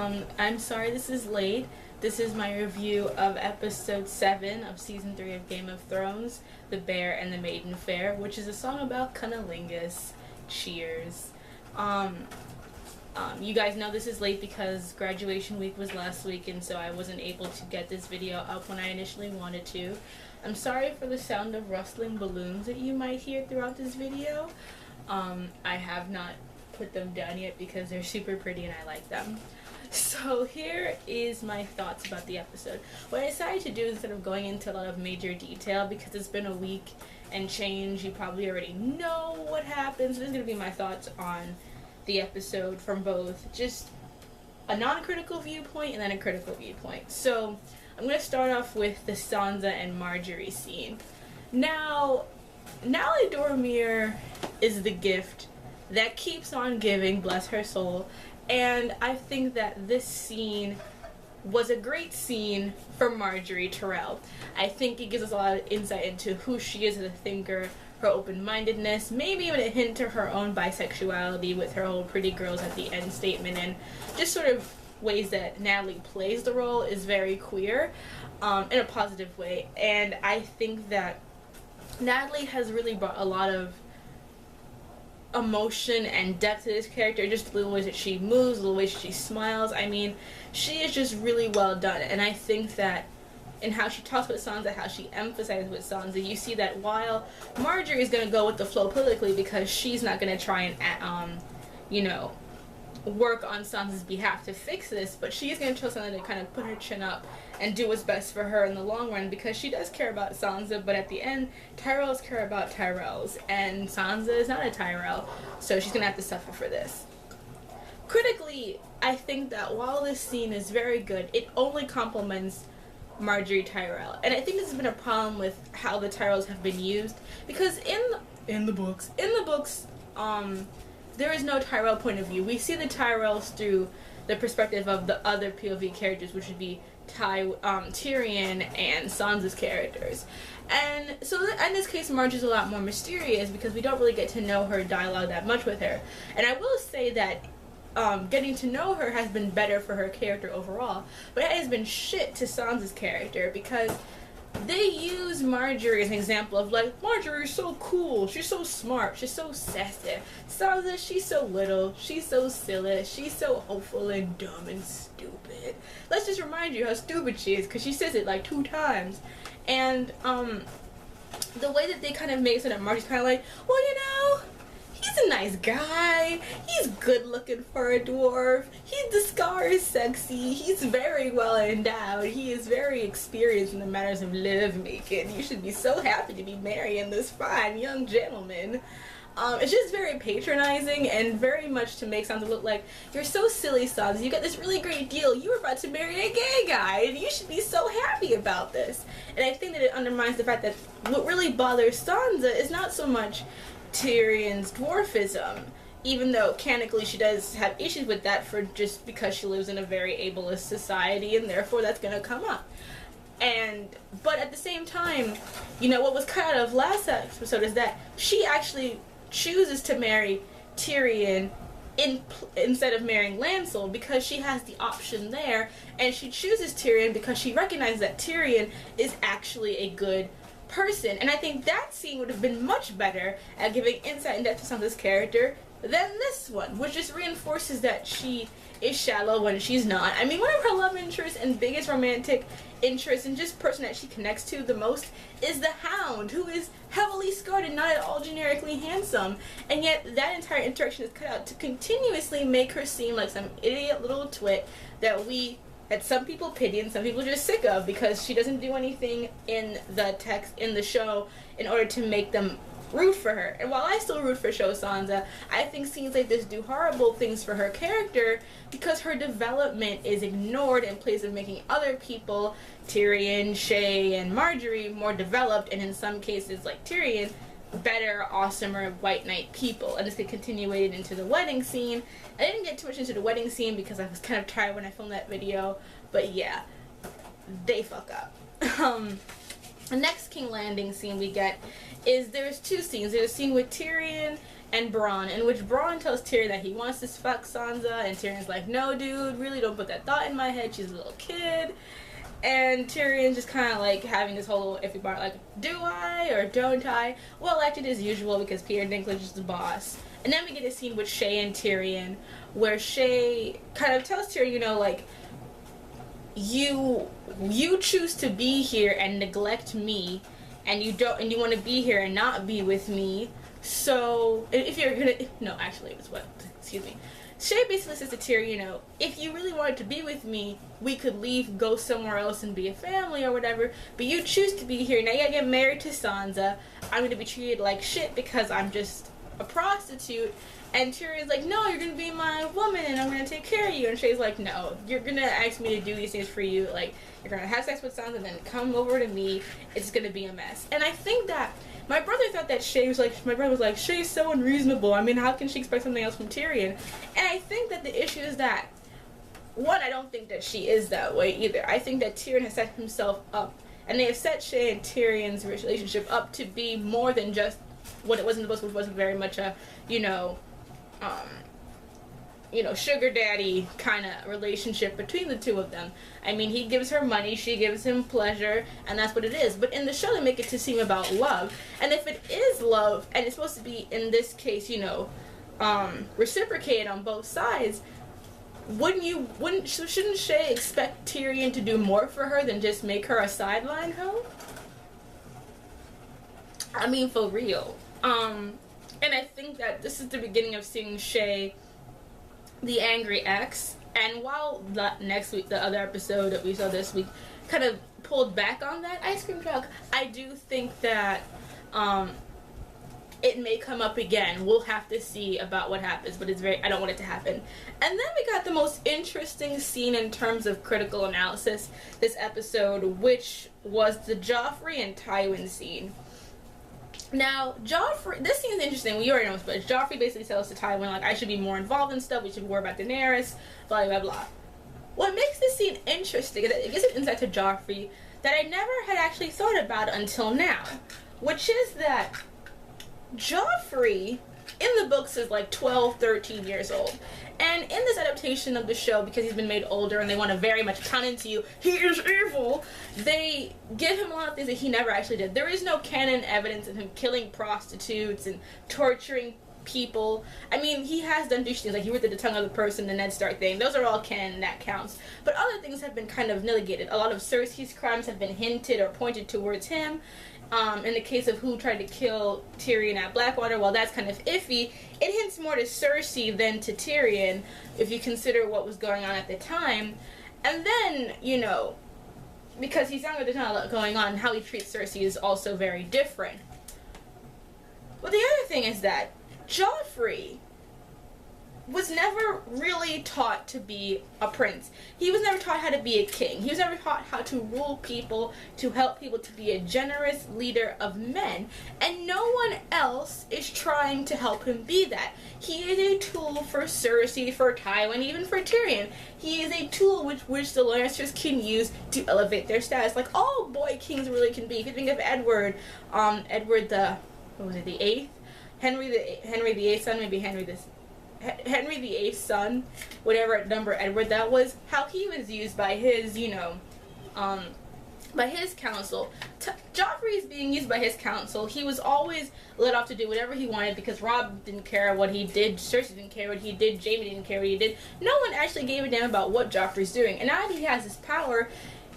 I'm sorry this is late. This is my review of episode 7 of season 3 of Game of Thrones, The Bear and the Maiden Fair, which is a song about cunnilingus. Cheers. You guys know this is late because graduation week was last week, and so I wasn't able to get this video up when I initially wanted to. I'm sorry for the sound of rustling balloons that you might hear throughout this video. I have not put them down yet because they're super pretty and I like them. So here is my thoughts about the episode. What I decided to do instead of going into a lot of major detail, because it's been a week and change, you probably already know what happens. This is going to be my thoughts on the episode from both just a non-critical viewpoint and then a critical viewpoint. So I'm going to start off with the Sansa and Margaery scene. Now, Nally Dormir is the gift that keeps on giving, bless her soul, and I think that this scene was a great scene for Margaery Tyrell. I think it gives us a lot of insight into who she is as a thinker, her open-mindedness, maybe even a hint to her own bisexuality with her whole pretty girls at the end statement, and just sort of ways that Natalie plays the role is very queer in a positive way. And I think that Natalie has really brought a lot of emotion and depth to this character, just the little ways that she moves, the little ways she smiles. I mean, she is just really well done, and I think that in how she talks with Sansa, how she emphasizes with Sansa, you see that while Margaery is going to go with the flow politically because she's not going to try and, work on Sansa's behalf to fix this, but she's going to tell Sansa to kind of put her chin up and do what's best for her in the long run, because she does care about Sansa, but at the end, Tyrells care about Tyrells, and Sansa is not a Tyrell, so she's going to have to suffer for this. Critically, I think that while this scene is very good, it only complements Margaery Tyrell, and I think this has been a problem with how the Tyrells have been used, because in the books, there is no Tyrell point of view. We see the Tyrells through the perspective of the other POV characters, which would be Tyrion and Sansa's characters. And so in this case, Marge is a lot more mysterious because we don't really get to know her dialogue that much with her. And I will say that getting to know her has been better for her character overall, but it has been shit to Sansa's character because they use Margaery as an example of, like, Margaery is so cool, she's so smart, she's so sassy. Sansa, she's so little, she's so silly, she's so hopeful and dumb and stupid. Let's just remind you how stupid she is, because she says it like 2 times. And the way that they kind of make it so that Margaery's kind of like, well, you know, he's a nice guy, he's good looking for a dwarf, the scar is sexy, he's very well endowed, he is very experienced in the matters of love making, you should be so happy to be marrying this fine young gentleman. It's just very patronizing and very much to make Sansa look like, you're so silly, Sansa, you got this really great deal, you were about to marry a gay guy, and you should be so happy about this. And I think that it undermines the fact that what really bothers Sansa is not so much Tyrion's dwarfism, even though canonically she does have issues with that just because she lives in a very ableist society, and therefore that's going to come up. But at the same time, you know, what was cut out of last episode is that she actually chooses to marry Tyrion instead of marrying Lancel, because she has the option there, and she chooses Tyrion because she recognizes that Tyrion is actually a good person. And I think that scene would have been much better at giving insight and depth to Sansa's character than this one, which just reinforces that she is shallow when she's not. I mean, one of her love interests and biggest romantic interest and just person that she connects to the most is the Hound, who is heavily scarred and not at all generically handsome, and yet that entire interaction is cut out to continuously make her seem like some idiot little twit that some people pity and some people are just sick of, because she doesn't do anything in the show in order to make them root for her. And while I still root for show Sansa, I think scenes like this do horrible things for her character because her development is ignored in place of making other people, Tyrion, Shae, and Margaery, more developed, and in some cases, like Tyrion, better, awesomer White Knight people. And this get continuated into the wedding scene. I didn't get too much into the wedding scene because I was kind of tired when I filmed that video, but yeah, they fuck up. The next King Landing scene we get is there's 2 scenes. There's a scene with Tyrion and Bronn, in which Bronn tells Tyrion that he wants to fuck Sansa, and Tyrion's like, no dude, really don't put that thought in my head, she's a little kid. And Tyrion's just kind of like having this whole iffy part, like, do I or don't I? Well, acted as usual because Peter Dinklage is the boss. And then we get a scene with Shae and Tyrion, where Shae kind of tells Tyrion, you know, like, you choose to be here and neglect me, and you want to be here and not be with me. So if you're gonna, no, actually, it was what? Excuse me. Shae basically says to Tyrion, you know, if you really wanted to be with me, we could leave, go somewhere else and be a family or whatever, but you choose to be here. Now you gotta get married to Sansa. I'm gonna be treated like shit because I'm just a prostitute. And Tyrion's like, no, you're gonna be my woman and I'm gonna take care of you. And Shae's like, no, you're gonna ask me to do these things for you. Like, you're gonna have sex with Sansa and then come over to me. It's gonna be a mess. And I think that my brother thought that Shae was like, my brother was like, Shae's so unreasonable. I mean, how can she expect something else from Tyrion? And I think that the issue is that, one, I don't think that she is that way either. I think that Tyrion has set himself up, and they have set Shae and Tyrion's relationship up to be more than just what it was in the books, which wasn't very much a, sugar daddy kind of relationship between the two of them. I mean, he gives her money, she gives him pleasure, and that's what it is. But in the show, they make it to seem about love. And if it is love, and it's supposed to be, in this case, reciprocated on both sides, shouldn't Shae expect Tyrion to do more for her than just make her a sideline hoe? I mean, for real. And I think that this is the beginning of seeing Shae, the angry ex. And while the other episode that we saw this week kind of pulled back on that ice cream truck, I do think that it may come up again. We'll have to see about what happens, but I don't want it to happen. And then we got the most interesting scene in terms of critical analysis this episode, which was the Joffrey and Tywin scene. Now, this scene is interesting. We already know this, but Joffrey basically tells to Tywin, like, I should be more involved in stuff. We should worry about Daenerys, blah, blah, blah. What makes this scene interesting is that it gives an insight to Joffrey that I never had actually thought about until now, which is that Joffrey, in the books, is like 12, 13 years old. And in this adaptation of the show, because he's been made older and they want to very much canon to you, he is evil, they give him a lot of things that he never actually did. There is no canon evidence of him killing prostitutes and torturing people. I mean, he has done douche things, like he ripped the tongue of the person, the Ned Stark thing. Those are all canon, that counts. But other things have been kind of negated. A lot of Cersei's crimes have been hinted or pointed towards him. In the case of who tried to kill Tyrion at Blackwater, well, that's kind of iffy. It hints more to Cersei than to Tyrion, if you consider what was going on at the time. And then, because he's younger, there's not a lot going on, how he treats Cersei is also very different. But the other thing is that Joffrey was never really taught to be a prince. He was never taught how to be a king. He was never taught how to rule people, to help people, to be a generous leader of men. And no one else is trying to help him be that. He is a tool for Cersei, for Tywin, even for Tyrion. He is a tool which the Lannisters can use to elevate their status, like all boy kings really can be. If you think of Edward, the eighth? Henry the eighth son, maybe Henry the VIII's son, whatever number Edward that was, how he was used by his, by his council. Joffrey is being used by his council. He was always let off to do whatever he wanted because Robb didn't care what he did, Cersei didn't care what he did, Jaime didn't care what he did. No one actually gave a damn about what Joffrey's doing. And now that he has this power,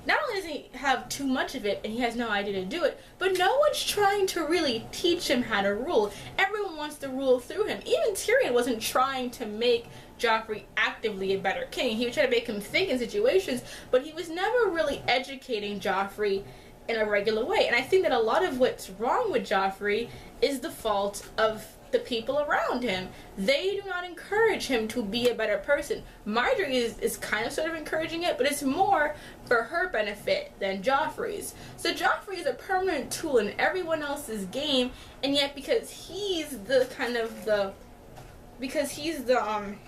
not only does he have too much of it and he has no idea to do it, but no one's trying to really teach him how to rule. Everyone wants to rule through him. Even Tyrion wasn't trying to make Joffrey actively a better king. He would try to make him think in situations, but he was never really educating Joffrey in a regular way. And I think that a lot of what's wrong with Joffrey is the fault of the people around him. They do not encourage him to be a better person. Margaery is kind of sort of encouraging it, but it's more for her benefit than Joffrey's. So Joffrey is a permanent tool in everyone else's game, and yet because he's the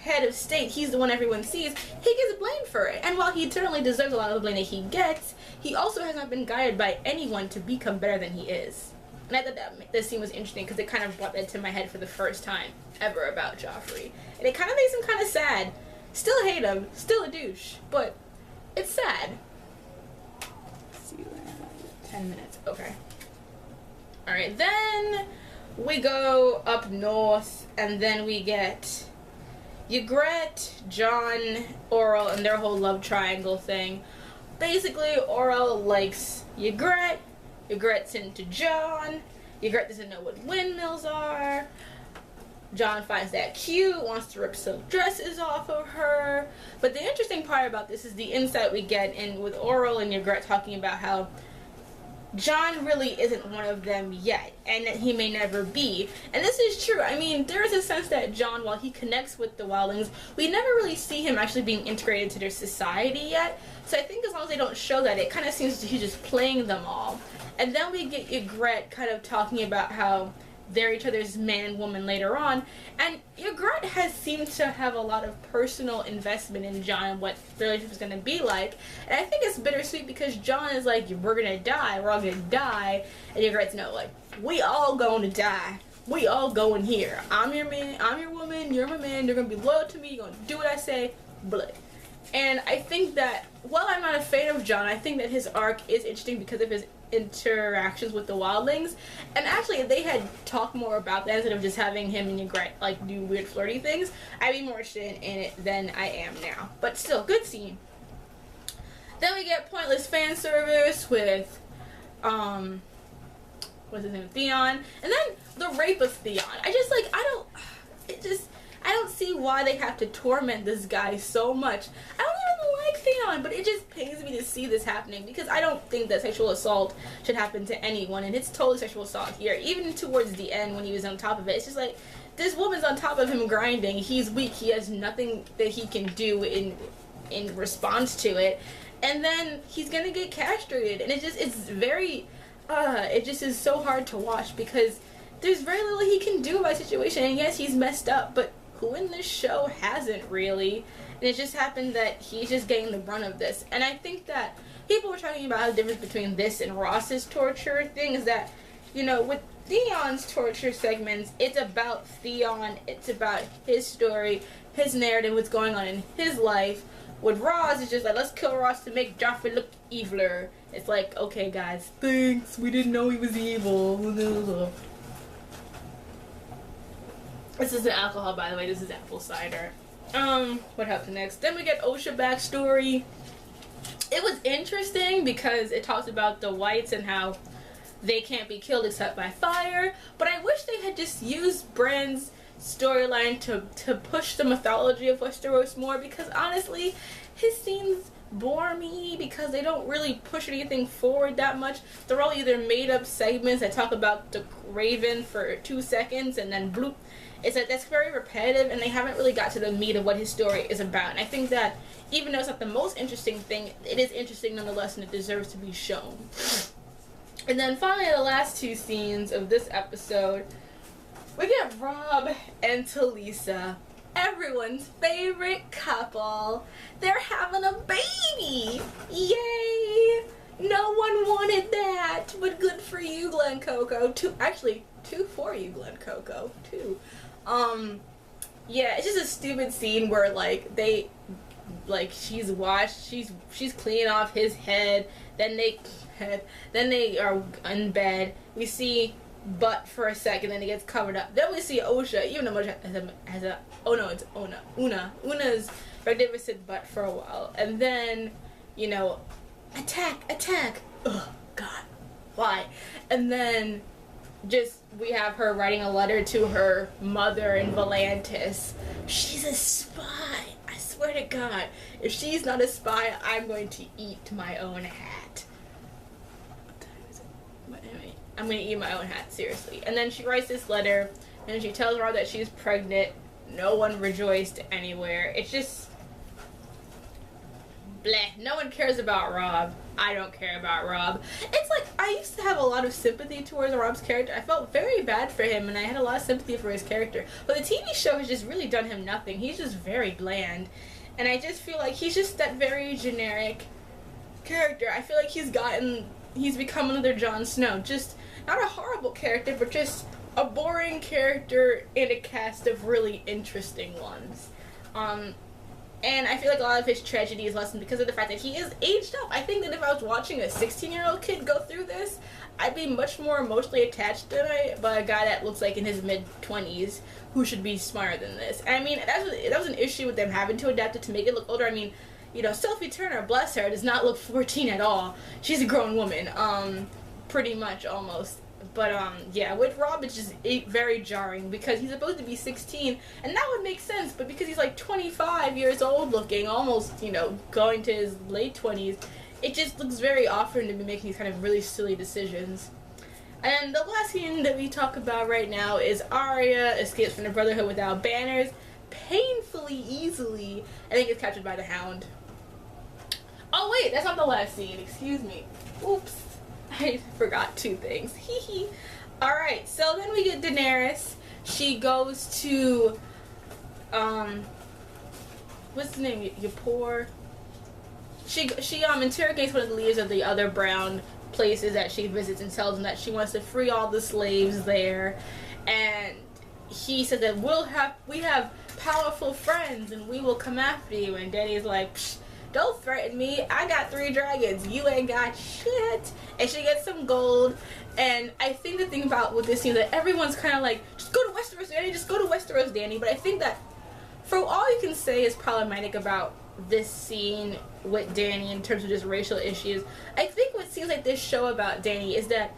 head of state, he's the one everyone sees, he gets blamed for it. And while he certainly deserves a lot of the blame that he gets, he also has not been guided by anyone to become better than he is. And I thought that this scene was interesting because it kind of brought that to my head for the first time ever about Joffrey. And it kind of makes him kind of sad. Still hate him, still a douche, but it's sad. Let's see, 10 minutes, okay. Alright, then we go up north, and then we get Ygritte, Jon, Oral, and their whole love triangle thing. Basically, Oral likes Ygritte, Ygritte's into Jon, Ygritte doesn't know what windmills are, Jon finds that cute, wants to rip silk dresses off of her. But the interesting part about this is the insight we get in with Oral and Ygritte talking about how Jon really isn't one of them yet, and that he may never be. And this is true. I mean, there is a sense that Jon, while he connects with the wildlings, we never really see him actually being integrated into their society yet. So I think as long as they don't show that, it kind of seems he's just playing them all. And then we get Ygritte kind of talking about how they're each other's man and woman later on, and Ygritte has seemed to have a lot of personal investment in Jon and what the relationship is going to be like, and I think it's bittersweet because Jon is like, we're going to die, we're all going to die, and Ygritte's no, like, we all going to die, we all going here, I'm your man, I'm your woman, you're my man, you're going to be loyal to me, you're going to do what I say, blah. And I think that, while I'm not a fan of Jon, I think that his arc is interesting because of his interactions with the wildlings, and actually if they had talked more about that instead of just having him and Ygritte like do weird flirty things, I'd be more interested in it than I am now. But still, good scene. Then we get pointless fan service with what's his name, Theon, and then the rape of Theon. I don't see why they have to torment this guy so much. I don't even like Theon, but it just pains me to see this happening because I don't think that sexual assault should happen to anyone, and it's totally sexual assault here. Even towards the end when he was on top of it, it's just like, this woman's on top of him grinding, he's weak, he has nothing that he can do in response to it, and then he's gonna get castrated, and it's very, it just is so hard to watch because there's very little he can do about the situation, and yes, he's messed up, but who in this show hasn't really? And it just happened that he's just getting the brunt of this. And I think that people were talking about the difference between this and Ross's torture thing is that, you know, with Theon's torture segments, it's about Theon, it's about his story, his narrative, what's going on in his life. With Ross, it's just like, let's kill Ross to make Joffrey look eviler. It's like, okay guys, thanks, we didn't know he was evil. This isn't alcohol, by the way. This is apple cider. What happened next? Then we get Osha backstory. It was interesting because it talks about the whites and how they can't be killed except by fire. But I wish they had just used Bran's storyline to push the mythology of Westeros more, because honestly, his scenes bore me because they don't really push anything forward that much. They're all either made up segments that talk about the Raven for 2 seconds and then bloop. It's like, that's very repetitive, and they haven't really got to the meat of what his story is about. And I think that even though it's not the most interesting thing, it is interesting nonetheless, and it deserves to be shown. And then finally, the last 2 scenes of this episode, we get Robb and Talisa, everyone's favorite couple. They're having a baby! Yay! No one wanted that, but good for you, Glen Coco. 2 for you, Glen Coco. 2. Yeah, it's just a stupid scene where she's washed, she's cleaning off his head, then they are in bed. We see butt for a second, then it gets covered up. Then we see Osha, even though has a oh no, it's Una's magnificent butt for a while, and then, you know, attack. Ugh, God, why? And then just we have her writing a letter to her mother in Volantis. She's a spy. I swear to God, if she's not a spy, I'm going to eat my own hat. What time is it? But anyway, I'm going to eat my own hat, seriously. And then she writes this letter, and she tells Rob that she's pregnant. No one rejoiced anywhere. It's just bleh. No one cares about Rob. I don't care about Rob. It's like, I used to have a lot of sympathy towards Rob's character. I felt very bad for him, and I had a lot of sympathy for his character. But the TV show has just really done him nothing. He's just very bland. And I just feel like he's just that very generic character. I feel like he's become another Jon Snow. Just not a horrible character, but just a boring character in a cast of really interesting ones. And I feel like a lot of his tragedy is lessened because of the fact that he is aged up. I think that if I was watching a 16-year-old kid go through this, I'd be much more emotionally attached to it by a guy that looks like in his mid-20s who should be smarter than this. And I mean, that was an issue with them having to adapt it to make it look older. I mean, you know, Sophie Turner, bless her, does not look 14 at all. She's a grown woman, pretty much, almost. But, yeah, with Rob, it's just very jarring because he's supposed to be 16, and that would make sense, but because he's, like, 25 years old looking, almost, you know, going to his late 20s, it just looks very off for him to be making these kind of really silly decisions. And the last scene that we talk about right now is Arya escapes from the Brotherhood without banners, painfully easily, and then gets captured by the Hound. Oh, wait, that's not the last scene. Excuse me. Oops. I forgot two things. Hee hee. Alright, so then we get Daenerys. She goes to, what's the name? Yapor? She interrogates one of the leaders of the other brown places that she visits and tells them that she wants to free all the slaves there. And he says that we have powerful friends and we will come after you. And Dany's like, psh, don't threaten me. I got 3 dragons. You ain't got shit. And she gets some gold. And I think the thing about with this scene is that everyone's kind of like, just go to Westeros, Dany. Just go to Westeros, Dany. But I think that for all you can say is problematic about this scene with Dany in terms of just racial issues, I think what seems like this show about Dany is that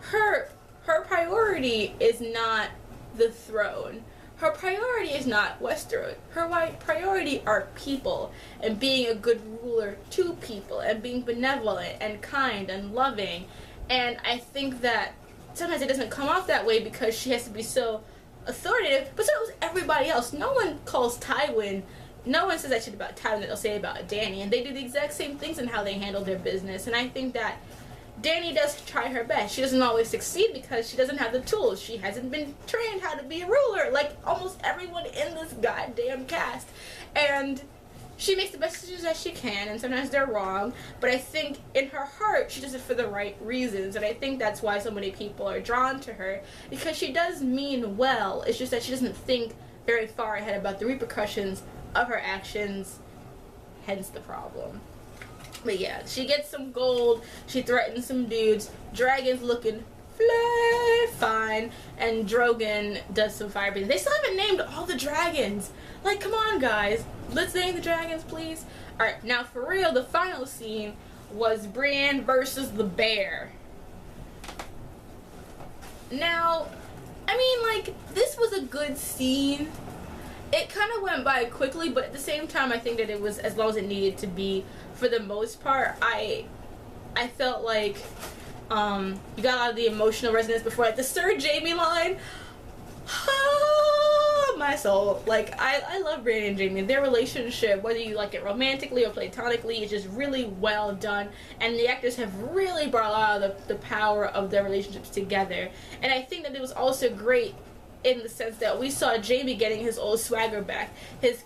her priority is not the throne. Her priority is not Westeros. Her priority are people and being a good ruler to people and being benevolent and kind and loving. And I think that sometimes it doesn't come off that way because she has to be so authoritative, but so does everybody else. No one calls Tywin, no one says that shit about Tywin that they'll say about Dany, and they do the exact same things in how they handle their business. And I think that Dany does try her best. She doesn't always succeed because she doesn't have the tools. She hasn't been trained how to be a ruler like almost everyone in this goddamn cast. And she makes the best decisions that she can, and sometimes they're wrong, but I think in her heart she does it for the right reasons, and I think that's why so many people are drawn to her, because she does mean well. It's just that she doesn't think very far ahead about the repercussions of her actions, hence the problem. But yeah, she gets some gold, she threatens some dudes, dragons looking fine, and Drogon does some fire breathing. They still haven't named all the dragons. Like, come on, guys. Let's name the dragons, please. Alright, now for real, the final scene was Brienne versus the bear. Now, I mean, like, this was a good scene. It kind of went by quickly, but at the same time, I think that it was as long as it needed to be. For the most part, I felt like you got a lot of the emotional resonance before, like the Sir Jaime line. My soul. Like, I love Brienne and Jaime. Their relationship, whether you like it romantically or platonically, is just really well done, and the actors have really brought a lot of the power of their relationships together. And I think that it was also great in the sense that we saw Jaime getting his old swagger back, his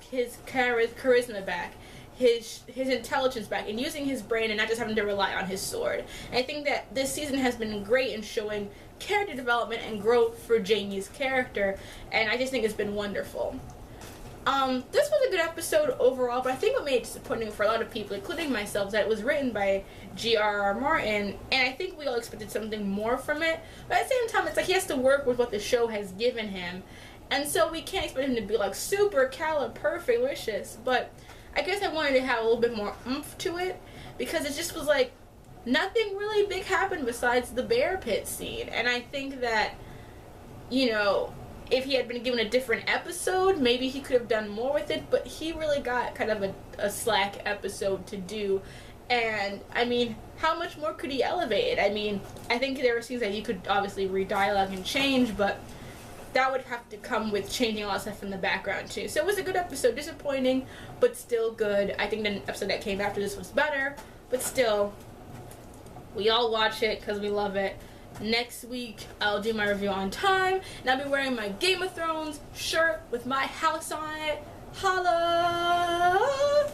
charisma back, his intelligence back, and using his brain and not just having to rely on his sword. And I think that this season has been great in showing character development and growth for Jaime's character, and I just think it's been wonderful. This was a good episode overall, but I think what made it disappointing for a lot of people, including myself, is that it was written by G.R.R. Martin, and I think we all expected something more from it, but at the same time, it's like he has to work with what the show has given him, and so we can't expect him to be like super perfect-licious, but I guess I wanted to have a little bit more oomph to it, because it just was like, nothing really big happened besides the bear pit scene, and I think that, you know, if he had been given a different episode, maybe he could have done more with it, but he really got kind of a slack episode to do, and, I mean, how much more could he elevate it? I mean, I think there were scenes that you could obviously re-dialogue and change, but that would have to come with changing a lot of stuff in the background too. So it was a good episode, disappointing, but still good. I think the episode that came after this was better, but still, we all watch it because we love it. Next week, I'll do my review on time, and I'll be wearing my Game of Thrones shirt with my house on it. Holla!